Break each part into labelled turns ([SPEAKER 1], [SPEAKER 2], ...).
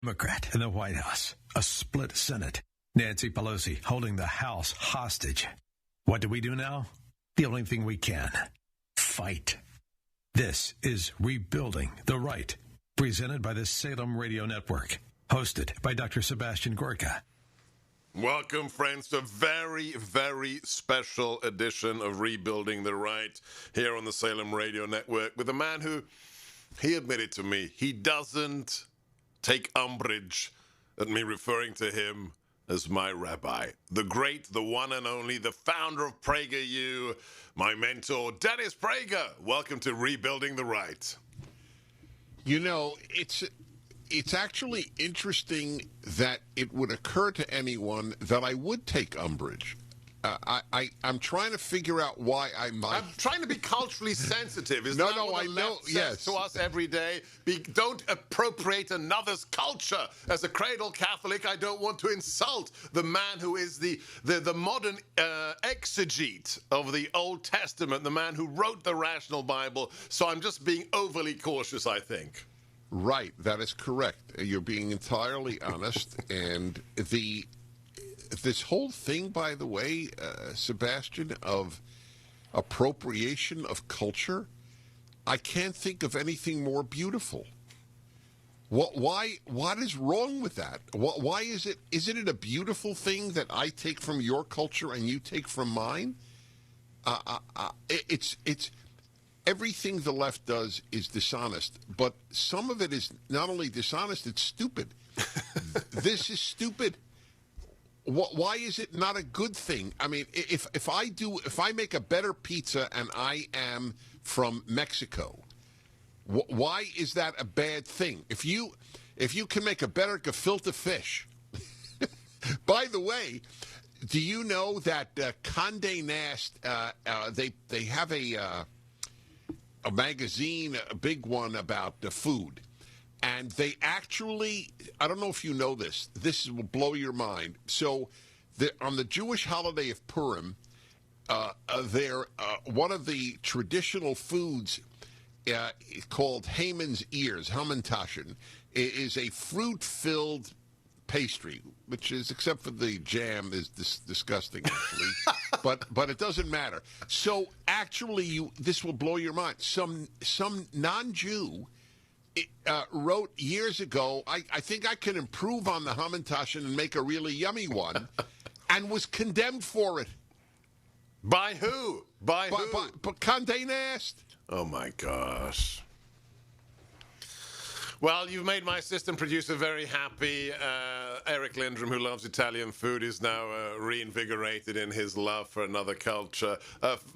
[SPEAKER 1] Democrat in the White House, a split Senate, Nancy Pelosi holding the House hostage. What do we do now? The only thing we can. Fight. This is Rebuilding the Right, presented by the Salem Radio Network, hosted by Dr. Sebastian Gorka.
[SPEAKER 2] Welcome, friends, to a very, very special edition of Rebuilding the Right here on the Salem Radio Network with a man who, he admitted to me, he doesn't take umbrage at me referring to him as my rabbi. The great, the one and only, the founder of PragerU, my mentor, Dennis Prager. Welcome to Rebuilding the Right.
[SPEAKER 3] You know, it's actually interesting that it would occur to anyone that I would take umbrage. I'm trying to figure out why I might.
[SPEAKER 2] I'm trying to be culturally sensitive. Is
[SPEAKER 3] No,
[SPEAKER 2] that
[SPEAKER 3] no,
[SPEAKER 2] what
[SPEAKER 3] I
[SPEAKER 2] the
[SPEAKER 3] know,
[SPEAKER 2] left says
[SPEAKER 3] yes.
[SPEAKER 2] to us every day? Don't appropriate another's culture. As a cradle Catholic, I don't want to insult the man who is the modern exegete of the Old Testament, the man who wrote the Rational Bible. So I'm just being overly cautious, I think.
[SPEAKER 3] Right, that is correct. You're being entirely honest, and this whole thing, by the way, Sebastian, of appropriation of culture, I can't think of anything more beautiful. What is wrong with that? Why isn't it a beautiful thing that I take from your culture and you take from mine? It's everything the left does is dishonest, but some of it is not only dishonest, it's stupid. This is stupid. Why is it not a good thing? I mean, if I make a better pizza and I am from Mexico, why is that a bad thing? If you can make a better gefilte fish, by the way, do you know that Condé Nast they have a magazine, a big one about the food. And they actually, I don't know if you know this will blow your mind. So on the Jewish holiday of Purim, one of the traditional foods called Haman's ears, Hamantaschen, is a fruit-filled pastry, which is, except for the jam, is disgusting, actually. but it doesn't matter. So actually, this will blow your mind. Some non-Jew wrote years ago, I think I can improve on the Hamantaschen and make a really yummy one, and was condemned for it.
[SPEAKER 2] By who? By who?
[SPEAKER 3] By Condé Nast.
[SPEAKER 2] Oh, my gosh. Well, you've made my assistant producer very happy. Eric Lindrum, who loves Italian food, is now reinvigorated in his love for another culture.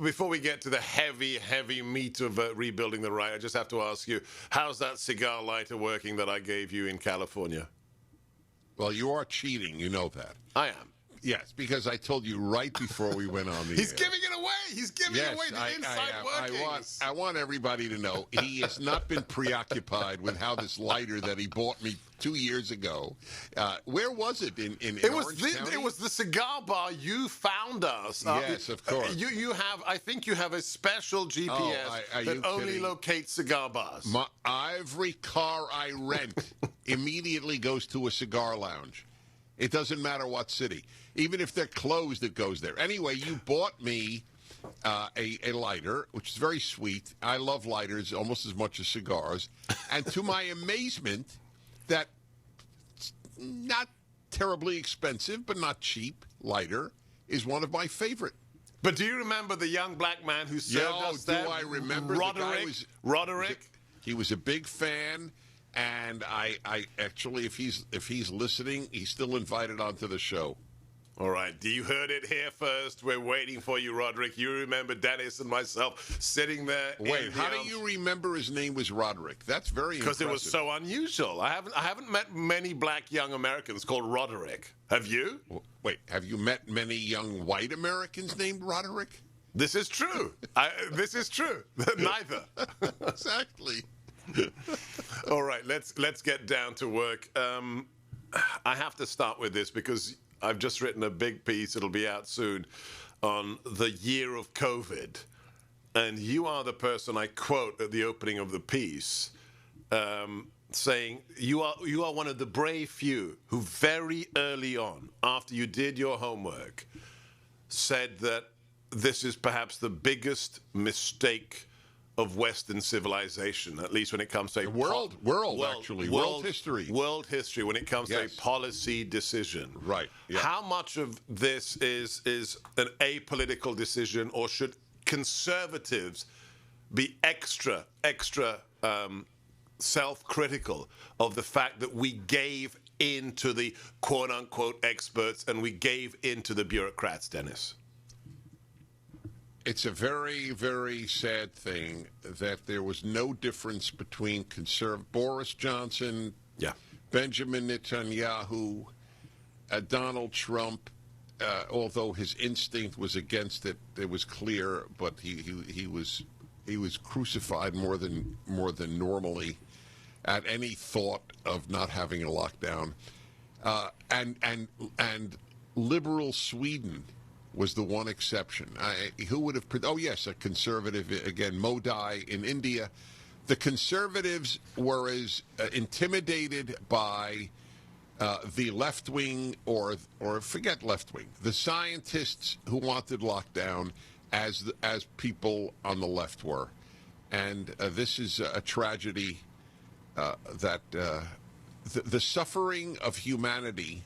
[SPEAKER 2] Before we get to the heavy, heavy meat of Rebuilding the Right, I just have to ask you, how's that cigar lighter working that I gave you in California?
[SPEAKER 3] Well, you are cheating. You know that.
[SPEAKER 2] I am.
[SPEAKER 3] Yes, because I told you right before we went on the
[SPEAKER 2] He's
[SPEAKER 3] air.
[SPEAKER 2] giving it away. He's giving away the inside workings.
[SPEAKER 3] I want everybody to know he has not been preoccupied with how this lighter that he bought me 2 years ago. Where was it? In Orange County?
[SPEAKER 2] It was the cigar bar. You found us.
[SPEAKER 3] Yes, of course.
[SPEAKER 2] You have. I think you have a special GPS that only locates cigar bars.
[SPEAKER 3] Every car I rent immediately goes to a cigar lounge. It doesn't matter what city. Even if they're closed, it goes there. Anyway, you bought me a lighter, which is very sweet. I love lighters almost as much as cigars. And to my amazement, that not terribly expensive, but not cheap lighter is one of my favorite.
[SPEAKER 2] But do you remember the young black man who served us that?
[SPEAKER 3] Do I remember?
[SPEAKER 2] Roderick?
[SPEAKER 3] He was a big fan. And I actually, if he's listening, he's still invited onto the show.
[SPEAKER 2] All right. You heard it here first. We're waiting for you, Roderick. You remember Dennis and myself sitting there.
[SPEAKER 3] Wait, how do you remember his name was Roderick? That's very impressive.
[SPEAKER 2] Because it was so unusual. I haven't met many black young Americans called Roderick. Have you?
[SPEAKER 3] Wait, have you met many young white Americans named Roderick?
[SPEAKER 2] This is true. This is true. Neither.
[SPEAKER 3] Exactly.
[SPEAKER 2] All right, let's get down to work. I have to start with this because I've just written a big piece. It'll be out soon on the year of COVID. And you are the person I quote at the opening of the piece saying you are one of the brave few who very early on, after you did your homework, said that this is perhaps the biggest mistake of Western civilization, at least when it comes to
[SPEAKER 3] world history.
[SPEAKER 2] World history, when it comes to a policy decision.
[SPEAKER 3] Right. Yeah.
[SPEAKER 2] How much of this is an apolitical decision, or should conservatives be extra self-critical of the fact that we gave in to the quote-unquote experts and we gave in to the bureaucrats, Dennis?
[SPEAKER 3] It's a very, very sad thing that there was no difference between Boris Johnson, Benjamin Netanyahu, Donald Trump. Although his instinct was against it, it was clear. But he was crucified more than normally at any thought of not having a lockdown. And liberal Sweden was the one exception. Who would have... Oh, yes, a conservative, again, Modi in India. The conservatives were as intimidated by the left-wing, or forget left-wing, the scientists who wanted lockdown as people on the left were. And this is a tragedy that the suffering of humanity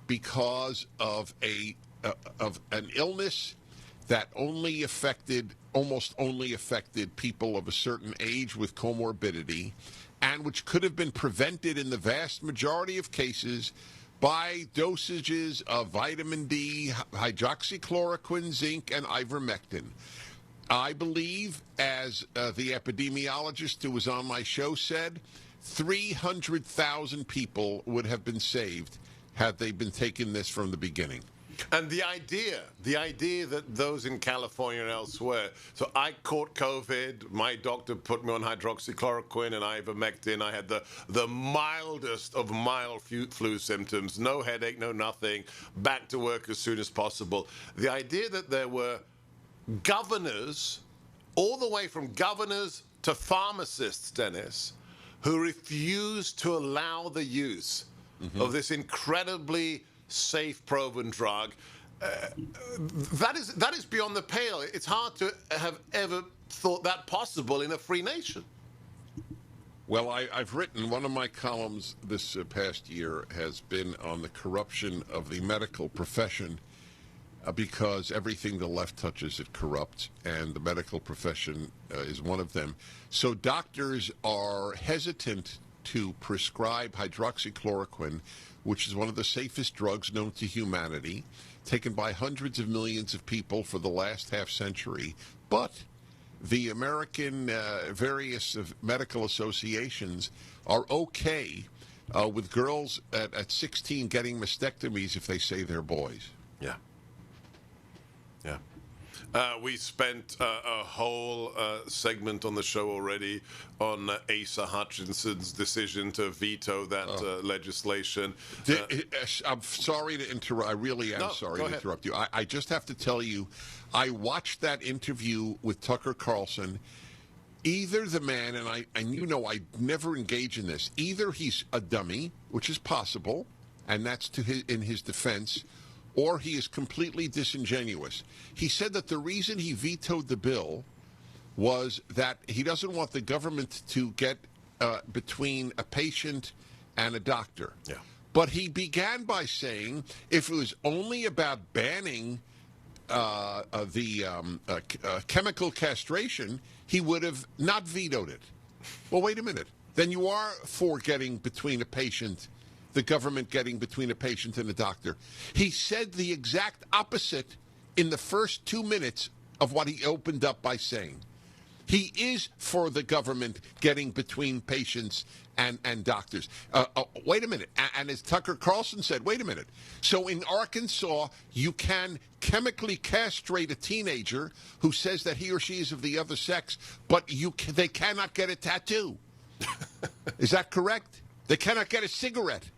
[SPEAKER 3] because of an illness that almost only affected people of a certain age with comorbidity, and which could have been prevented in the vast majority of cases by dosages of vitamin D, hydroxychloroquine, zinc, and ivermectin. I believe, as the epidemiologist who was on my show said, 300,000 people would have been saved had they been taking this from the beginning.
[SPEAKER 2] And the idea that those in California and elsewhere, so I caught COVID, my doctor put me on hydroxychloroquine and ivermectin, I had the mildest of mild flu symptoms, no headache, no nothing, back to work as soon as possible. The idea that there were governors, all the way from governors to pharmacists, Dennis, who refused to allow the use of this incredibly safe, proven drug, that is beyond the pale. It's hard to have ever thought that possible in a free nation.
[SPEAKER 3] Well, I've written, one of my columns this past year has been on the corruption of the medical profession, because everything the left touches, it corrupts, and the medical profession is one of them. So doctors are hesitant to prescribe hydroxychloroquine, which is one of the safest drugs known to humanity, taken by hundreds of millions of people for the last half century. But the American various medical associations are okay with girls at 16 getting mastectomies if they say they're boys.
[SPEAKER 2] Yeah. We spent a whole segment on the show already on Asa Hutchinson's decision to veto that legislation.
[SPEAKER 3] I'm sorry to interrupt. I really am sorry to interrupt you. I just have to tell you, I watched that interview with Tucker Carlson. Either the man, and you know I never engage in this, either he's a dummy, which is possible, and that's in his defense, or he is completely disingenuous. He said that the reason he vetoed the bill was that he doesn't want the government to get between a patient and a doctor.
[SPEAKER 2] Yeah.
[SPEAKER 3] But he began by saying if it was only about banning chemical castration, he would have not vetoed it. Well, wait a minute. Then you are for getting between a patient, the government getting between a patient and a doctor. He said the exact opposite in the first 2 minutes of what he opened up by saying. He is for the government getting between patients and doctors. Wait a minute. And as Tucker Carlson said, wait a minute. So in Arkansas, you can chemically castrate a teenager who says that he or she is of the other sex, but they cannot get a tattoo. Is that correct? They cannot get a cigarette.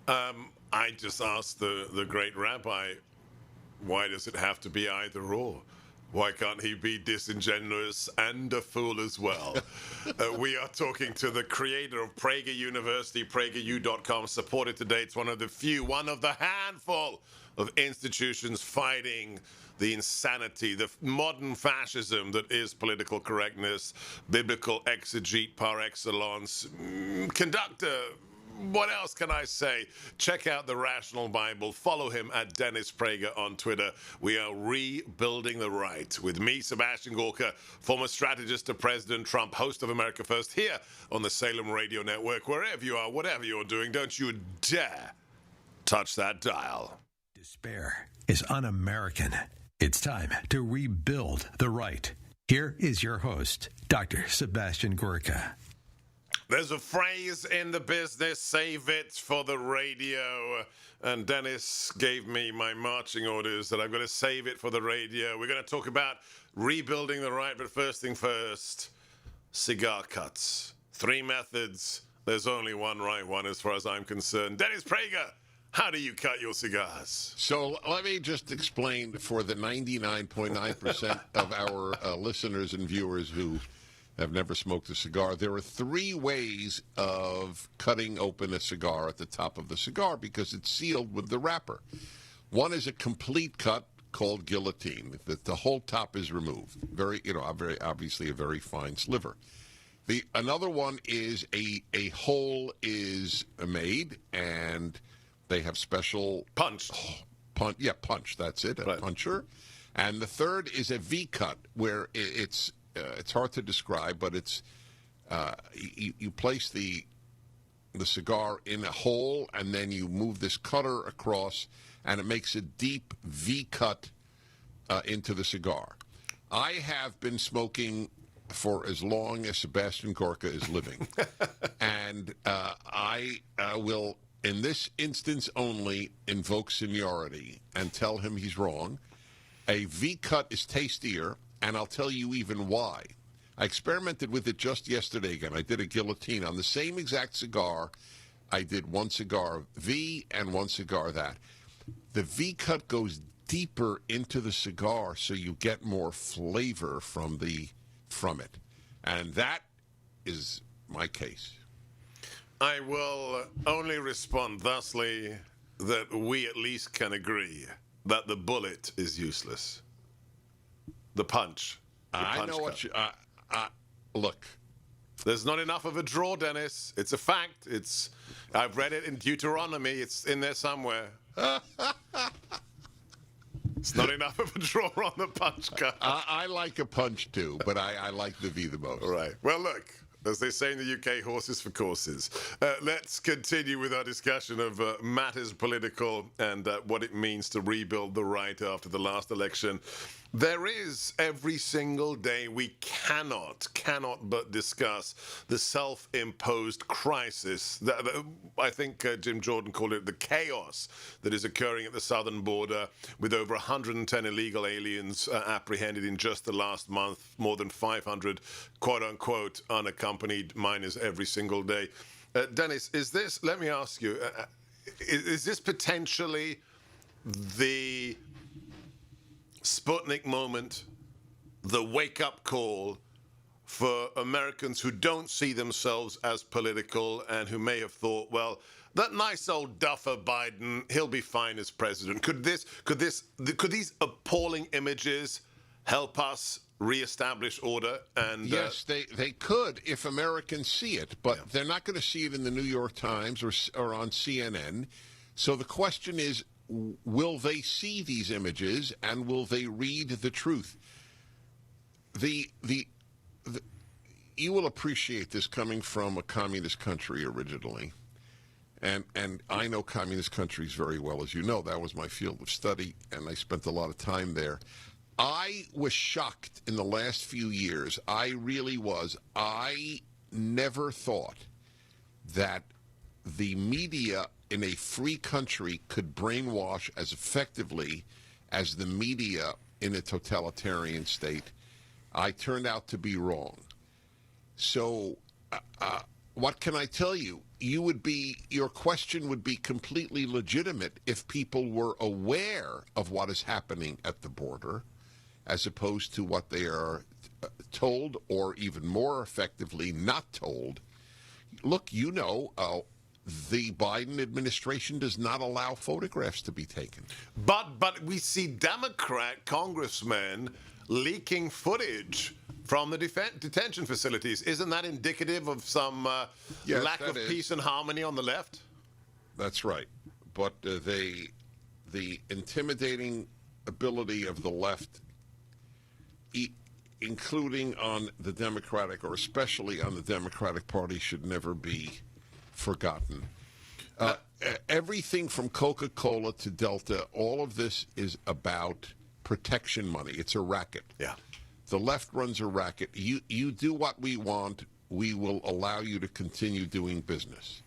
[SPEAKER 2] I just asked the great rabbi, why does it have to be either or? Why can't he be disingenuous and a fool as well? We are talking to the creator of Prager University, prageru.com, supported today. It's one of the handful of institutions fighting the insanity, the modern fascism that is political correctness, biblical exegete par excellence, conductor. What else can I say? Check out the Rational Bible. Follow him at Dennis Prager on Twitter. We are rebuilding the right with me, Sebastian Gorka, former strategist to President Trump, host of America First, here on the Salem Radio Network. Wherever you are, whatever you're doing, don't you dare touch that dial.
[SPEAKER 1] Despair is un-American. It's time to rebuild the right. Here is your host, Dr. Sebastian Gorka.
[SPEAKER 2] There's a phrase in the business, save it for the radio. And Dennis gave me my marching orders that I'm going to save it for the radio. We're going to talk about rebuilding the right, but first thing first, cigar cuts. 3 methods. There's only one right one as far as I'm concerned. Dennis Prager, how do you cut your cigars?
[SPEAKER 3] So let me just explain for the 99.9% of our listeners and viewers who have never smoked a cigar. There are 3 ways of cutting open a cigar at the top of the cigar because it's sealed with the wrapper. One is a complete cut called guillotine. The whole top is removed. Very obviously a very fine sliver. Another one is a hole is made and they have special
[SPEAKER 2] punch.
[SPEAKER 3] Punch. That's it. A puncher. And the third is a V cut where it's hard to describe, but it's you place the cigar in a hole, and then you move this cutter across, and it makes a deep V cut into the cigar. I have been smoking for as long as Sebastian Gorka is living, and I will, in this instance only, invoke seniority and tell him he's wrong. A V cut is tastier. And I'll tell you even why. I experimented with it just yesterday again. I did a guillotine on the same exact cigar. I did one cigar V and one cigar that. The V cut goes deeper into the cigar so you get more flavor from it. And that is my case.
[SPEAKER 2] I will only respond thusly that we at least can agree that the bullet is useless. The punch.
[SPEAKER 3] I know what you... look.
[SPEAKER 2] There's not enough of a draw, Dennis. It's a fact. I've read it in Deuteronomy. It's in there somewhere. It's not enough of a draw on the punch cut.
[SPEAKER 3] I like a punch, too, but I like the V the most.
[SPEAKER 2] Right. Well, look. As they say in the UK, horses for courses. Let's continue with our discussion of matters political and what it means to rebuild the right after the last election. There is, every single day, we cannot but discuss the self-imposed crisis. I think Jim Jordan called it the chaos that is occurring at the southern border with over 110 illegal aliens apprehended in just the last month, more than 500, quote-unquote, unaccompanied minors every single day. Dennis, let me ask you, is this potentially the Sputnik moment, the wake-up call for Americans who don't see themselves as political and who may have thought, well, that nice old duffer Biden, he'll be fine as president. Could these appalling images help us reestablish order? And
[SPEAKER 3] yes, they could if Americans see it, but they're not going to see it in the New York Times or on CNN. So the question is, will they see these images and will they read the truth? You will appreciate this coming from a communist country originally. And I know communist countries very well, as you know. That was my field of study, and I spent a lot of time there. I was shocked in the last few years. I really was. I never thought that the media in a free country could brainwash as effectively as the media in a totalitarian state. I turned out to be wrong. So what can I tell you? Your question would be completely legitimate if people were aware of what is happening at the border as opposed to what they are told, or even more effectively, not told. Look, the Biden administration does not allow photographs to be taken.
[SPEAKER 2] But we see Democrat congressmen leaking footage from the detention facilities. Isn't that indicative of some lack of peace and harmony on the left?
[SPEAKER 3] That's right. But the intimidating ability of the left, including on the Democratic, or especially on the Democratic Party, should never be forgotten. Everything from Coca-Cola to Delta, all of this is about protection money. It's a racket.
[SPEAKER 2] Yeah.
[SPEAKER 3] The left runs a racket. You do what we want, we will allow you to continue doing business.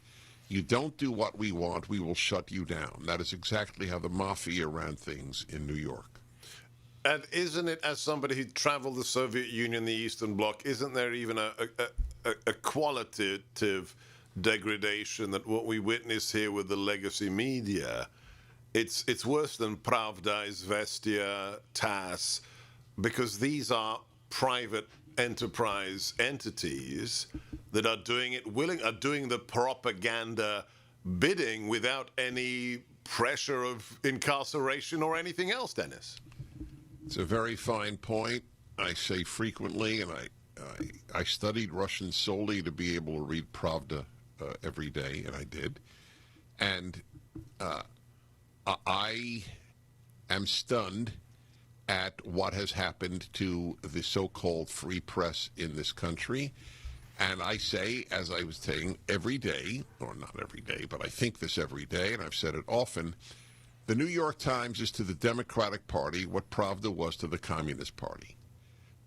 [SPEAKER 3] You don't do what we want, we will shut you down. That is exactly how the mafia ran things in New York.
[SPEAKER 2] And isn't it, as somebody who traveled the Soviet Union, the Eastern Bloc, isn't there even a qualitative degradation that what we witness here with the legacy media? It's worse than Pravda, Izvestia, TASS, because these are private enterprise entities that are doing the propaganda bidding without any pressure of incarceration or anything else, Dennis.
[SPEAKER 3] It's a very fine point. I say frequently, and I studied Russian solely to be able to read Pravda every day, and I did. And I am stunned at what has happened to the so-called free press in this country. And I say, as I was saying, every day, or not every day, but I think this every day, and I've said it often, the New York Times is to the Democratic Party what Pravda was to the Communist Party.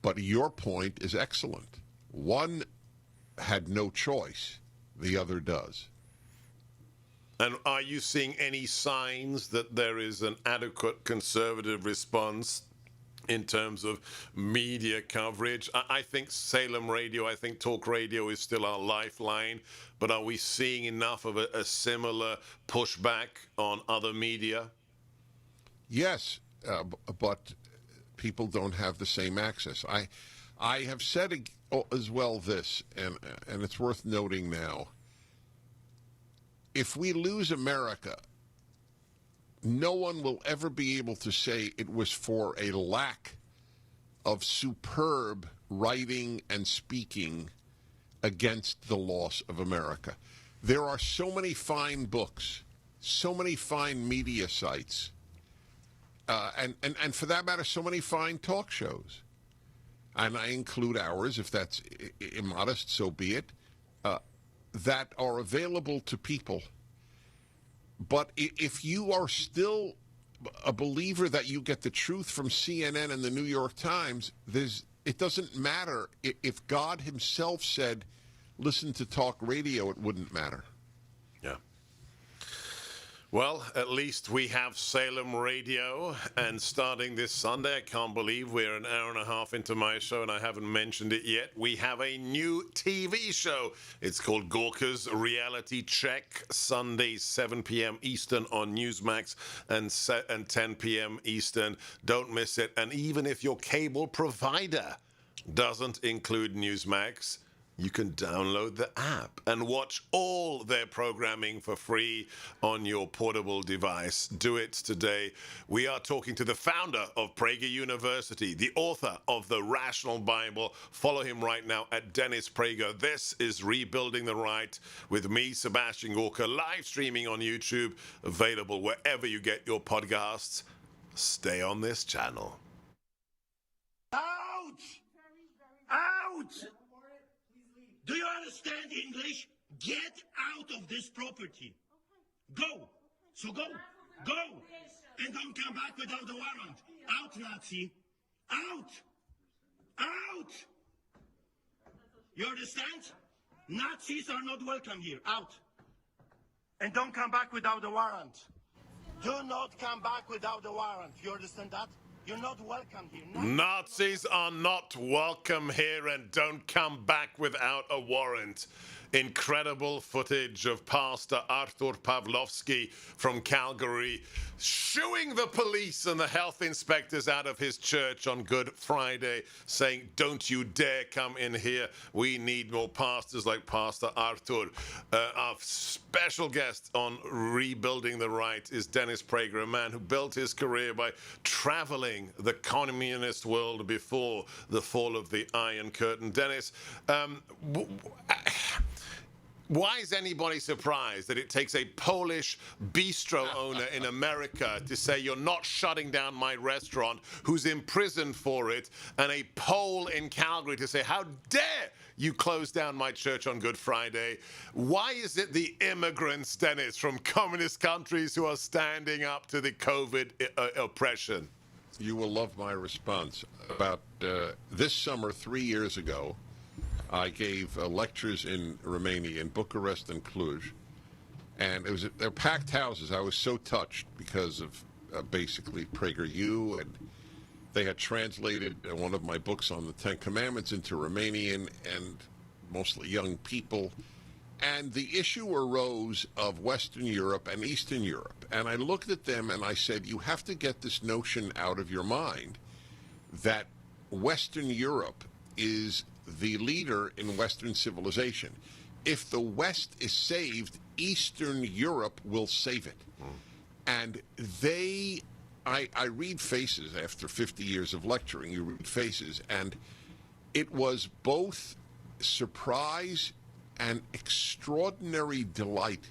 [SPEAKER 3] But your point is excellent. One had no choice. The other does.
[SPEAKER 2] And are you seeing any signs that there is an adequate conservative response in terms of media coverage? I think Salem Radio, I think talk radio is still our lifeline, but are we seeing enough of a similar pushback on other media?
[SPEAKER 3] Yes, but people don't have the same access. I have said as well this, and it's worth noting now. If we lose America, no one will ever be able to say it was for a lack of superb writing and speaking against the loss of America. There are so many fine books, so many fine media sites, and for that matter, so many fine talk shows. And I include ours, if that's immodest, so be it, that are available to people. But if you are still a believer that you get the truth from CNN and the New York Times, it doesn't matter. If God himself said, listen to talk radio, it wouldn't matter.
[SPEAKER 2] Yeah. Well, at least we have Salem Radio, and starting this Sunday, I can't believe we're an hour and a half into my show and I haven't mentioned it yet, we have a new TV show. It's called Gorka's Reality Check, Sunday, 7 p.m. Eastern on Newsmax and 10 p.m. Eastern. Don't miss it. And even if your cable provider doesn't include Newsmax, you can download the app and watch all their programming for free on your portable device. Do it today. We are talking to the founder of Prager University, the author of The Rational Bible. Follow him right now at Dennis Prager. This is Rebuilding the Right with me, Sebastian Gorka, live streaming on YouTube, available wherever you get your podcasts. Stay on this channel.
[SPEAKER 4] Out! Out! Do you understand English? Get out of this property. Go. So go. Go. And don't come back without a warrant. Out, Nazi. Out. Out. You understand? Nazis are not welcome here. Out. And don't come back without a warrant. Do not come back without a warrant. You understand that? You're not welcome here.
[SPEAKER 2] Nazis are not welcome here, and don't come back without a warrant. incredible footage of Pastor Artur Pawlowski from Calgary shooing the police and the health inspectors out of his church on Good Friday, saying, "Don't you dare come in here. We need more pastors like Pastor Artur." Our special guest on Rebuilding the Right is Dennis Prager, a man who built his career by traveling the communist world before the fall of the Iron Curtain. Dennis, why is anybody surprised that it takes a Polish bistro owner in America to say you're not shutting down my restaurant, who's imprisoned for it, and a Pole in Calgary to say, how dare you close down my church on Good Friday? Why is it the immigrants, Dennis, from communist countries who are standing up to the COVID oppression?
[SPEAKER 3] You will love my response. About this summer, 3 years ago, I gave lectures in Romania, in Bucharest and Cluj, and they're packed houses. I was so touched because of basically PragerU, and they had translated one of my books on the Ten Commandments into Romanian, and mostly young people. And the issue arose of Western Europe and Eastern Europe. And I looked at them and I said, you have to get this notion out of your mind that Western Europe is the leader in Western civilization. If the West is saved, Eastern Europe will save it. And I read faces after 50 years of lecturing. You read faces, and it was both surprise and extraordinary delight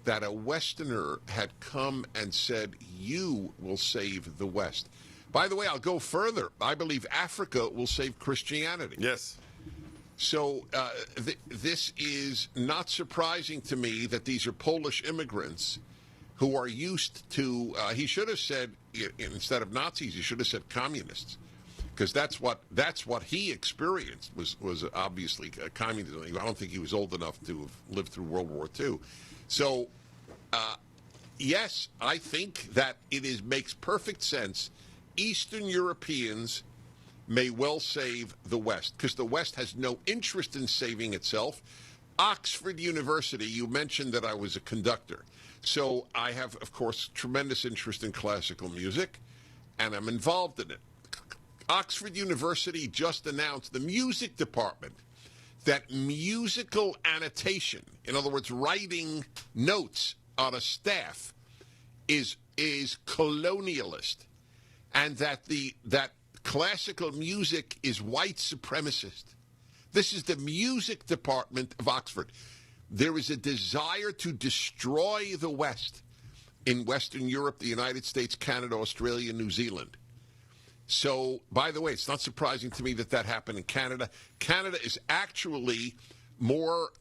[SPEAKER 3] that a Westerner had come and said, you will save the West. By the way, I'll go further. I believe Africa will save Christianity.
[SPEAKER 2] Yes.
[SPEAKER 3] So this is not surprising to me that these are Polish immigrants who are used to, he should have said, instead of Nazis, he should have said communists. Because that's what he experienced was obviously communism. I don't think he was old enough to have lived through World War II. So, yes, I think that makes perfect sense. Eastern Europeans may well save the West, because the West has no interest in saving itself. Oxford University, you mentioned that I was a conductor. So I have, of course, tremendous interest in classical music, and I'm involved in it. Oxford University just announced, the music department, that musical annotation, in other words, writing notes on a staff, is colonialist, and that classical music is white supremacist. This is the music department of Oxford. There is a desire to destroy the West in Western Europe, the United States, Canada, Australia, New Zealand. So, by the way, it's not surprising to me that happened in Canada. Canada is actually more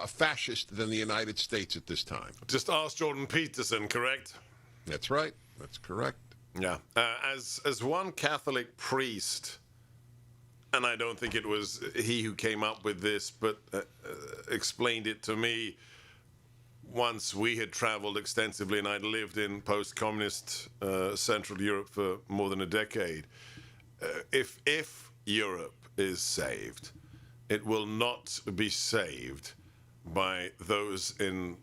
[SPEAKER 3] fascist than the United States at this time.
[SPEAKER 2] Just ask Jordan Peterson, correct?
[SPEAKER 3] That's right. That's correct.
[SPEAKER 2] Yeah. As one Catholic priest, and I don't think it was he who came up with this, but explained it to me once we had traveled extensively, and I'd lived in post-communist Central Europe for more than a decade. If Europe is saved, it will not be saved by those in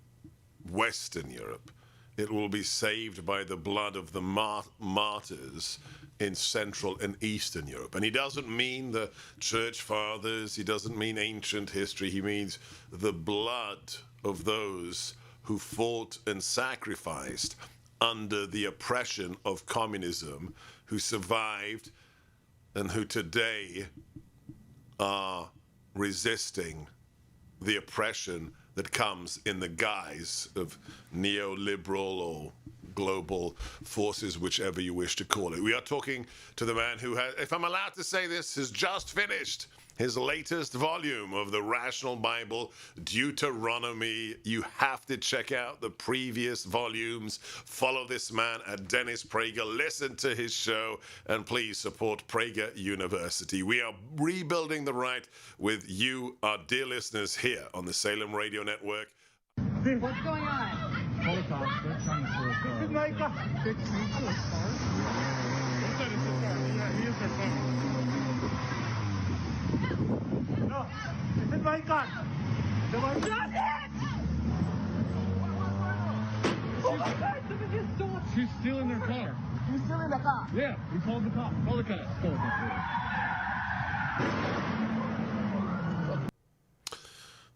[SPEAKER 2] Western Europe. It will be saved by the blood of the martyrs in Central and Eastern Europe. And he doesn't mean the church fathers, he doesn't mean ancient history, he means the blood of those who fought and sacrificed under the oppression of communism, who survived and who today are resisting the oppression that comes in the guise of neoliberal or global forces, whichever you wish to call it. We are talking to the man who has, if I'm allowed to say this, has just finished his latest volume of the Rational Bible, Deuteronomy. You have to check out the previous volumes. Follow this man at Dennis Prager. Listen to his show, and please support Prager University. We are rebuilding the right with you, our dear listeners, here on the Salem Radio Network.
[SPEAKER 5] What's going on?
[SPEAKER 6] Holocaust, they're trying to throw a car.
[SPEAKER 5] It's like a...
[SPEAKER 6] Fix me to a car?
[SPEAKER 5] He said it's a car. Yeah, he is a car. No, this is my car.
[SPEAKER 6] Somebody...
[SPEAKER 5] Stop it! Oh my God, somebody just stole it.
[SPEAKER 6] She's stealing their car.
[SPEAKER 5] You're stealing the car.
[SPEAKER 6] Yeah, we called the cops. Call the cops. Call the cops.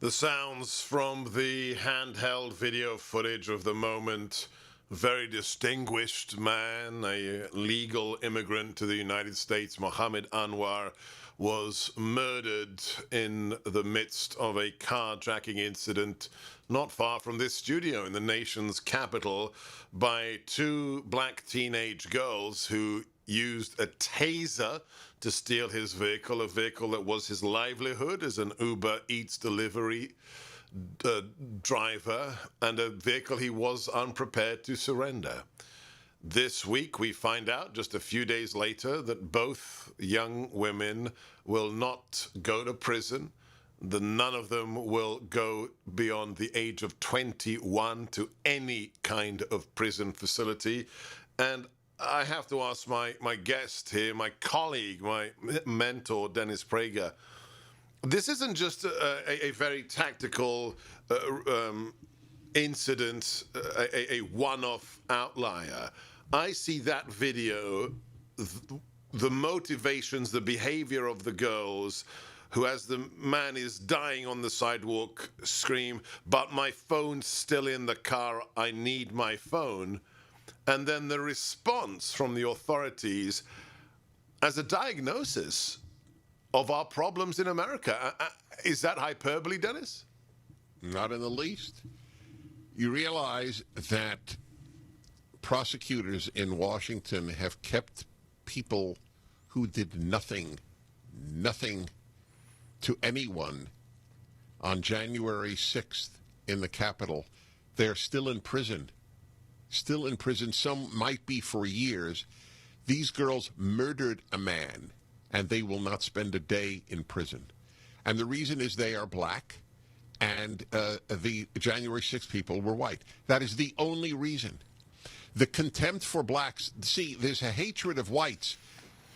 [SPEAKER 2] The sounds from the handheld video footage of the moment. Very distinguished man, a legal immigrant to the United States, Mohammed Anwar, was murdered in the midst of a carjacking incident not far from this studio in the nation's capital by two black teenage girls who used a taser to steal his vehicle, a vehicle that was his livelihood as an Uber Eats delivery driver, and a vehicle he was unprepared to surrender. This week, we find out just a few days later that both young women will not go to prison. None of them will go beyond the age of 21 to any kind of prison facility. And I have to ask my guest here, my colleague, my mentor, Dennis Prager, this isn't just a very tactical incident, a one-off outlier. I see that video, the motivations, the behavior of the girls, who, as the man is dying on the sidewalk, scream, "But my phone's still in the car, I need my phone." And then the response from the authorities as a diagnosis of our problems in America. Is that hyperbole, Dennis?
[SPEAKER 3] Not in the least. You realize that prosecutors in Washington have kept people who did nothing to anyone on January 6th in the Capitol. They're still in prison. Still in prison. Some might be for years. These girls murdered a man, and they will not spend a day in prison. And the reason is they are black, and the January 6th people were white. That is the only reason. The contempt for blacks, see, there's a hatred of whites,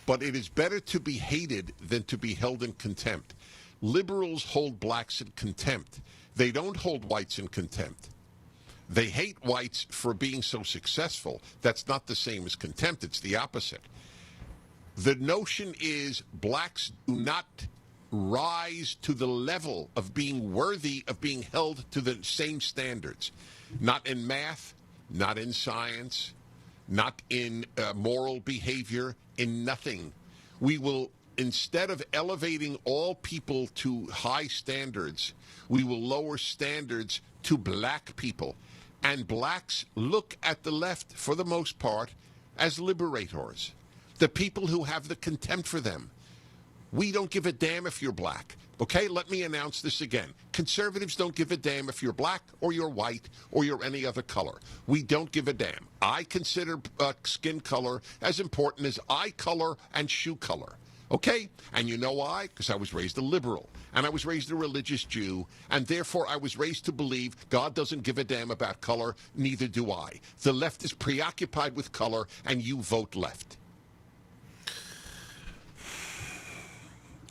[SPEAKER 3] but it is better to be hated than to be held in contempt. Liberals hold blacks in contempt. They don't hold whites in contempt. They hate whites for being so successful. That's not the same as contempt. It's the opposite. The notion is blacks do not rise to the level of being worthy of being held to the same standards. Not in math, not in science, not in moral behavior, in nothing. We will, instead of elevating all people to high standards, we will lower standards to black people. And blacks look at the left, for the most part, as liberators. The people who have the contempt for them. We don't give a damn if you're black. Okay, let me announce this again. Conservatives don't give a damn if you're black or you're white or you're any other color. We don't give a damn. I consider skin color as important as eye color and shoe color. Okay? And you know why? Because I was raised a liberal. And I was raised a religious Jew. And therefore, I was raised to believe God doesn't give a damn about color. Neither do I. The left is preoccupied with color, and you vote left.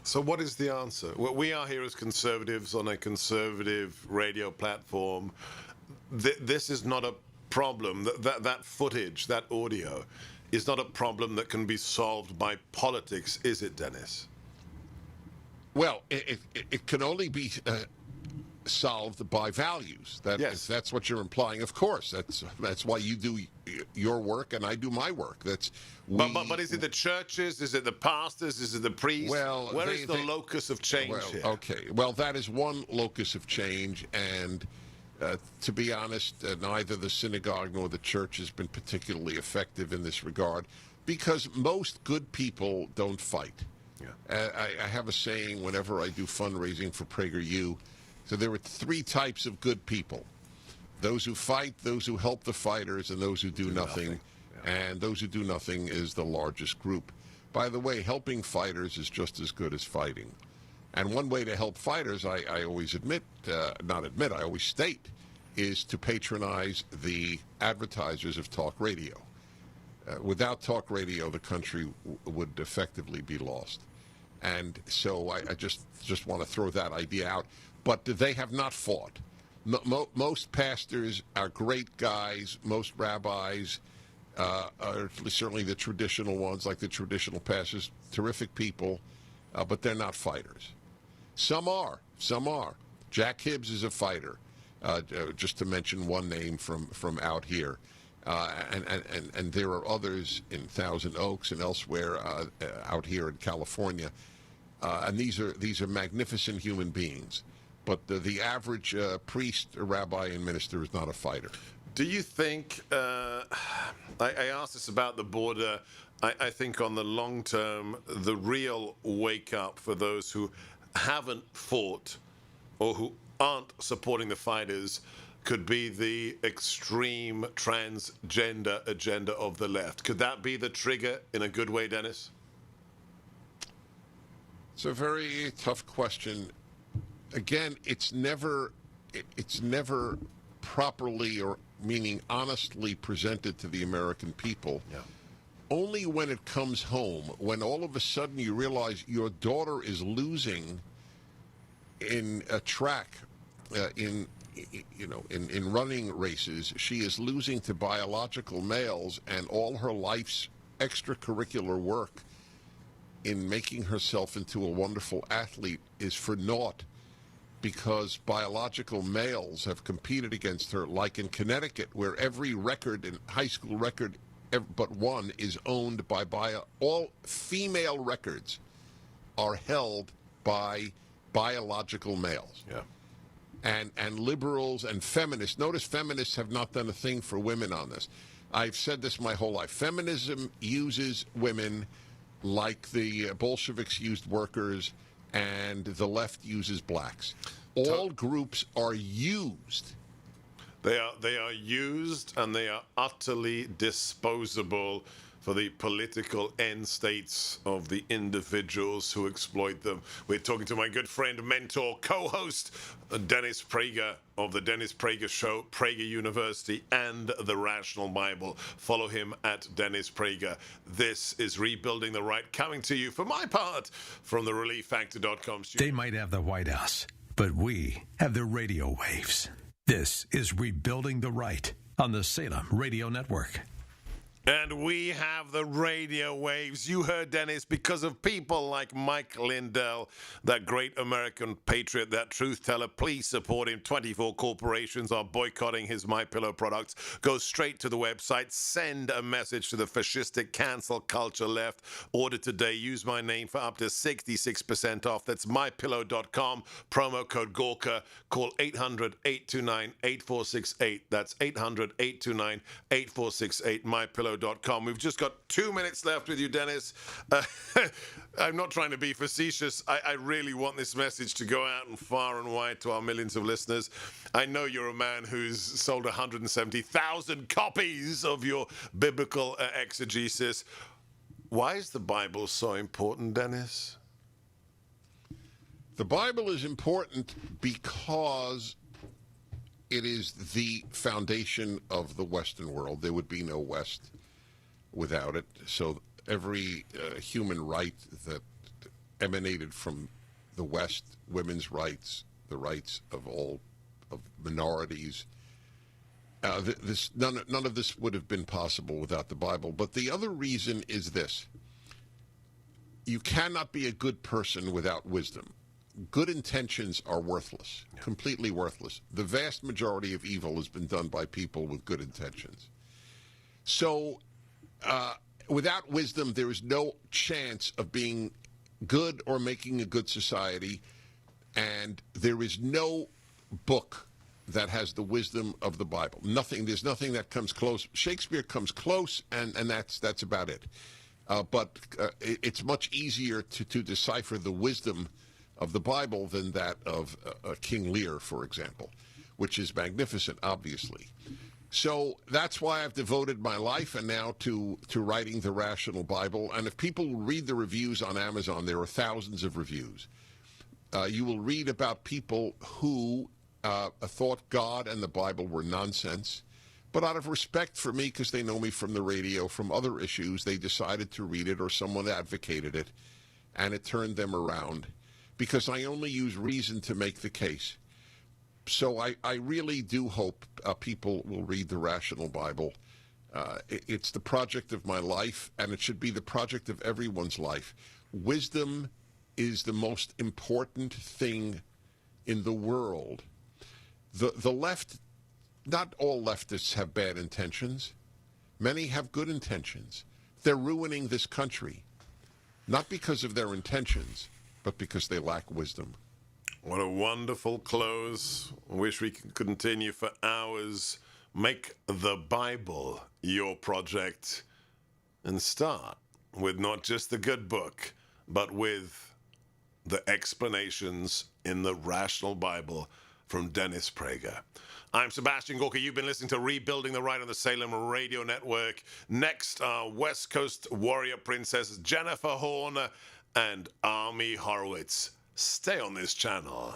[SPEAKER 2] So what is the answer? Well, we are here as conservatives on a conservative radio platform. This is not a problem. That footage, that audio, is not a problem that can be solved by politics, is it, Dennis?
[SPEAKER 3] Well, it can only be solved by values.
[SPEAKER 2] Yes.
[SPEAKER 3] That's what you're implying. Of course, that's why you do your work and I do my work. But
[SPEAKER 2] is it the churches? Is it the pastors? Is it the priests?
[SPEAKER 3] Well,
[SPEAKER 2] where is the locus of change here?
[SPEAKER 3] Okay, well, that is one locus of change, and to be honest, neither the synagogue nor the church has been particularly effective in this regard, because most good people don't fight. Yeah. I have a saying whenever I do fundraising for PragerU. So there are three types of good people: those who fight, those who help the fighters, and those who do nothing. Yeah. And those who do nothing is the largest group. By the way, helping fighters is just as good as fighting. And one way to help fighters, I always I always state, is to patronize the advertisers of talk radio. Without talk radio, the country would effectively be lost. And so I just want to throw that idea out. but they have not fought. Most pastors are great guys. Most rabbis are certainly the traditional ones, like the traditional pastors, terrific people, but they're not fighters. Some are. Jack Hibbs is a fighter, just to mention one name from out here. And there are others in Thousand Oaks and elsewhere out here in California. And these are magnificent human beings. But the average priest, rabbi, and minister is not a fighter.
[SPEAKER 2] Do you think, I asked this about the border, I think on the long term, the real wake-up for those who haven't fought or who aren't supporting the fighters could be the extreme transgender agenda of the left. Could that be the trigger in a good way, Dennis?
[SPEAKER 3] It's a very tough question. Again, it's never properly, or meaning honestly, presented to the American people.
[SPEAKER 2] Yeah.
[SPEAKER 3] Only when it comes home, when all of a sudden you realize your daughter is losing in a track, in running races, she is losing to biological males, and all her life's extracurricular work in making herself into a wonderful athlete is for naught, because biological males have competed against her, like in Connecticut, where every record, in high school record but one, is owned by all female records are held by biological males.
[SPEAKER 2] Yeah.
[SPEAKER 3] And liberals and feminists, notice feminists have not done a thing for women on this. I've said this my whole life. Feminism uses women like the Bolsheviks used workers, and the left uses blacks. All groups are used.
[SPEAKER 2] They are used, and they are utterly disposable for the political end states of the individuals who exploit them. We're talking to my good friend, mentor, co-host, Dennis Prager of the Dennis Prager Show, Prager University, and the Rational Bible. Follow him at Dennis Prager. This is Rebuilding the Right, coming to you, for my part, from the ReliefFactor.com studio.
[SPEAKER 1] They might have the White House, but we have the radio waves. This is Rebuilding the Right on the Salem Radio Network.
[SPEAKER 2] And we have the radio waves. You heard Dennis, because of people like Mike Lindell, that great American patriot, that truth teller. Please support him. 24 corporations are boycotting his MyPillow products. Go straight to the website. Send a message to the fascistic cancel culture left. Order today. Use my name for up to 66% off. That's mypillow.com. Promo code Gorka. Call 800-829-8468. That's 800-829-8468. MyPillow.com. We've just got 2 minutes left with you, Dennis. I'm not trying to be facetious. I really want this message to go out and far and wide to our millions of listeners. I know you're a man who's sold 170,000 copies of your biblical exegesis. Why is the Bible so important, Dennis?
[SPEAKER 3] The Bible is important because it is the foundation of the Western world. There would be no West without it. So every human right that emanated from the West, women's rights, the rights of all of minorities, none of this would have been possible without the Bible. But the other reason is this: you cannot be a good person without wisdom. Good intentions are worthless, completely worthless. The vast majority of evil has been done by people with good intentions. So without wisdom, there is no chance of being good or making a good society, and there is no book that has the wisdom of the Bible. There's nothing that comes close. Shakespeare comes close, and that's about it. But it's much easier to decipher the wisdom of the Bible than that of King Lear, for example, which is magnificent, obviously. So that's why I've devoted my life and now to writing the Rational Bible. And if people read the reviews on Amazon, there are thousands of reviews. You will read about people who thought God and the Bible were nonsense, but out of respect for me, because they know me from the radio, from other issues, they decided to read it, or someone advocated it, and it turned them around. because I only use reason to make the case. So I really do hope people will read the Rational Bible. It's the project of my life, and it should be the project of everyone's life. Wisdom is the most important thing in the world. The left, not all leftists have bad intentions. Many have good intentions. They're ruining this country, not because of their intentions, but because they lack wisdom.
[SPEAKER 2] What a wonderful close. I wish we could continue for hours. Make the Bible your project and start with not just the good book, but with the explanations in the Rational Bible from Dennis Prager. I'm Sebastian Gorka. You've been listening to Rebuilding the Right on the Salem Radio Network. Next, West Coast warrior princess Jennifer Horn and Army Horowitz. Stay on this channel.